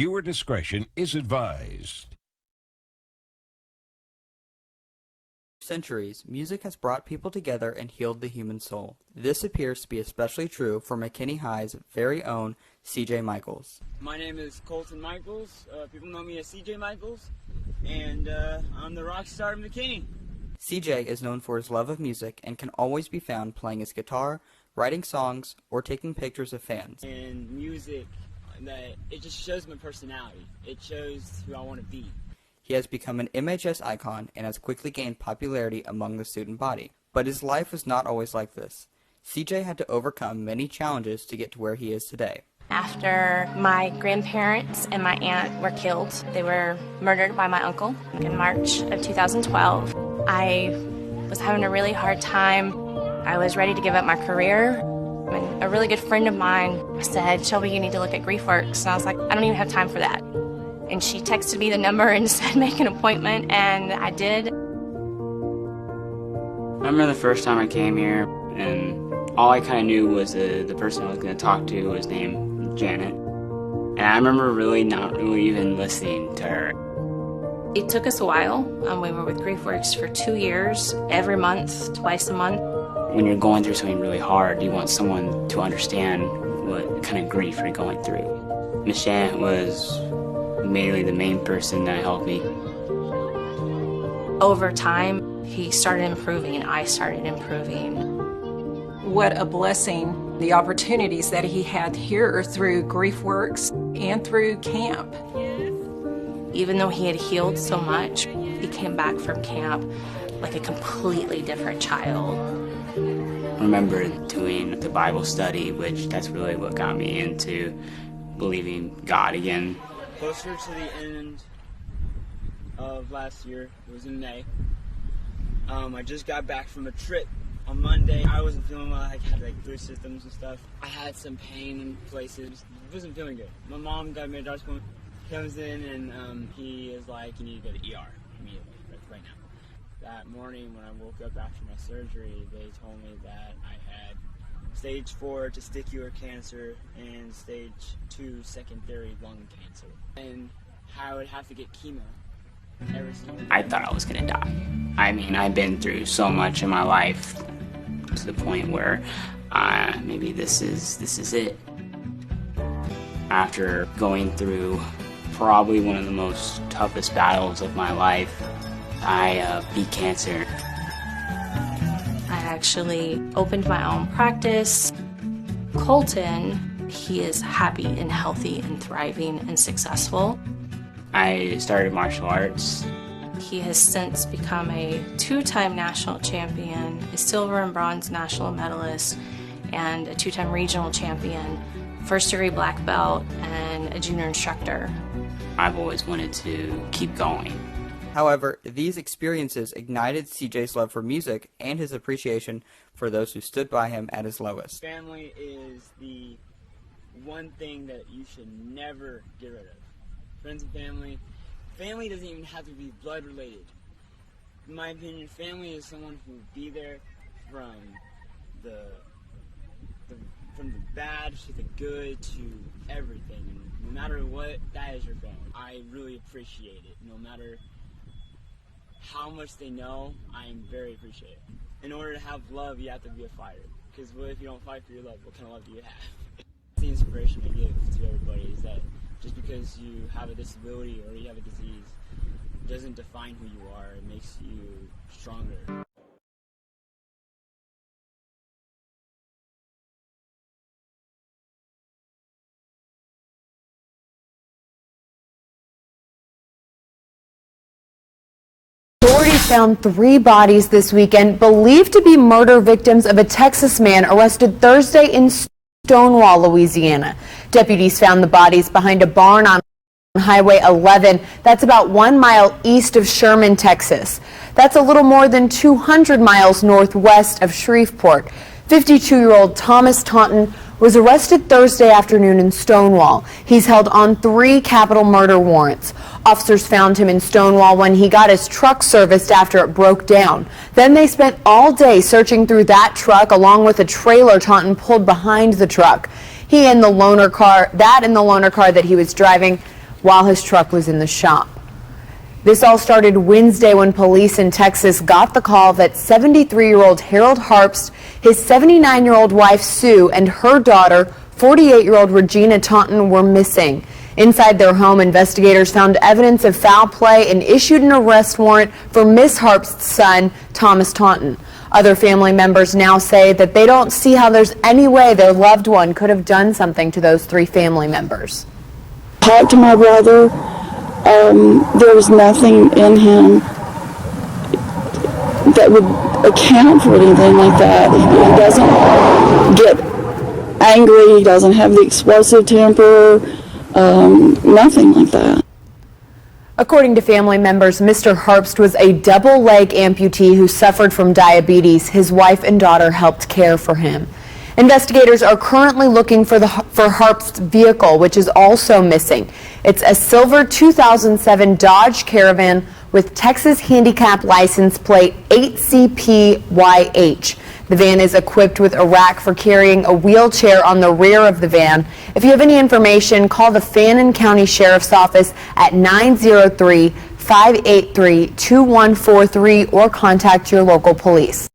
Viewer discretion is advised. Centuries, music has brought people together and healed the human soul. This appears to be especially true for McKinney High's very own C.J. Michaels. My name is Colton Michaels. People know me as C.J. Michaels, and I'm the rock star of McKinney. C.J. is known for his love of music and can always be found playing his guitar, writing songs, or taking pictures of fans. And music, that it just shows my personality. It shows who I want to be. He has become an MHS icon and has quickly gained popularity among the student body. But his life was not always like this. CJ had to overcome many challenges to get to where he is today. After my grandparents and my aunt were killed, they were murdered by my uncle in March of 2012. I was having a really hard time. I was ready to give up my career. And a really good friend of mine said, "Shelby, you need to look at GriefWorks." And I was like, I don't even have time for that. And she texted me the number and said, make an appointment, and I did. I remember the first time I came here, and all I kind of knew was the person I was going to talk to was named Janet. And I remember not really even listening to her. It took us a while. We were with GriefWorks for 2 years, every month, twice a month. When you're going through something really hard, you want someone to understand what kind of grief you're going through. Miss Janet was mainly the main person that helped me. Over time, he started improving and I started improving. What a blessing, the opportunities that he had here through GriefWorks and through camp. Even though he had healed so much, he came back from camp like a completely different child. I remember doing the Bible study, which that's really what got me into believing God again. Closer to the end of last year, it was in May. I just got back from a trip on Monday. I wasn't feeling well. I had flu symptoms and stuff. I had some pain in places. Wasn't feeling good. My mom got me a doctor's appointment. Comes in and he is like, "You need to go to ER immediately, right now." That morning when I woke up after my surgery, they told me that I had stage 4 testicular cancer and stage 2 secondary lung cancer. And I would have to get chemo every single day. I thought I was gonna die. I mean, I've been through so much in my life to the point where maybe this is it. After going through probably one of the most toughest battles of my life, I beat cancer. I actually opened my own practice. Colton, he is happy and healthy and thriving and successful. I started martial arts. He has since become a 2-time national champion, a silver and bronze national medalist, and a 2-time regional champion, first-degree black belt, and a junior instructor. I've always wanted to keep going. However, these experiences ignited CJ's love for music and his appreciation for those who stood by him at his lowest. Family is the one thing that you should never get rid of. Friends and family. Family doesn't even have to be blood related. In my opinion, family is someone who will be there from the bad to the good to everything. And no matter what, that is your family. I really appreciate it. No matter how much they know, I am very appreciative. In order to have love, you have to be a fighter. Because what if you don't fight for your love? What kind of love do you have? The inspiration I give to everybody is that just because you have a disability or you have a disease doesn't define who you are. It makes you stronger. Authorities found 3 bodies this weekend believed to be murder victims of a Texas man arrested Thursday in Stonewall, Louisiana. Deputies found the bodies behind a barn on Highway 11. That's about 1 mile east of Sherman, Texas. That's a little more than 200 miles northwest of Shreveport. 52-year-old Thomas Taunton was arrested Thursday afternoon in Stonewall. He's held on 3 capital murder warrants. Officers found him in Stonewall when he got his truck serviced after it broke down. Then they spent all day searching through that truck along with a trailer Taunton pulled behind the truck. He and the loaner car that he was driving while his truck was in the shop. This all started Wednesday when police in Texas got the call that 73-year-old Harold Harpst, his 79-year-old wife Sue, and her daughter, 48-year-old Regina Taunton, were missing. Inside their home, investigators found evidence of foul play and issued an arrest warrant for Miss Harpst's son, Thomas Taunton. Other family members now say that they don't see how there's any way their loved one could have done something to those three family members. Talked to my brother. There was nothing in him that would account for anything like that. He doesn't get angry. He doesn't have the explosive temper. Nothing like that. According to family members, Mr. Harpst was a double leg amputee who suffered from diabetes. His wife and daughter helped care for him. Investigators are currently looking for Harpst's vehicle, which is also missing. It's a silver 2007 Dodge Caravan with Texas handicap license plate 8CPYH. The van is equipped with a rack for carrying a wheelchair on the rear of the van. If you have any information, call the Fannin County Sheriff's Office at 903-583-2143 or contact your local police.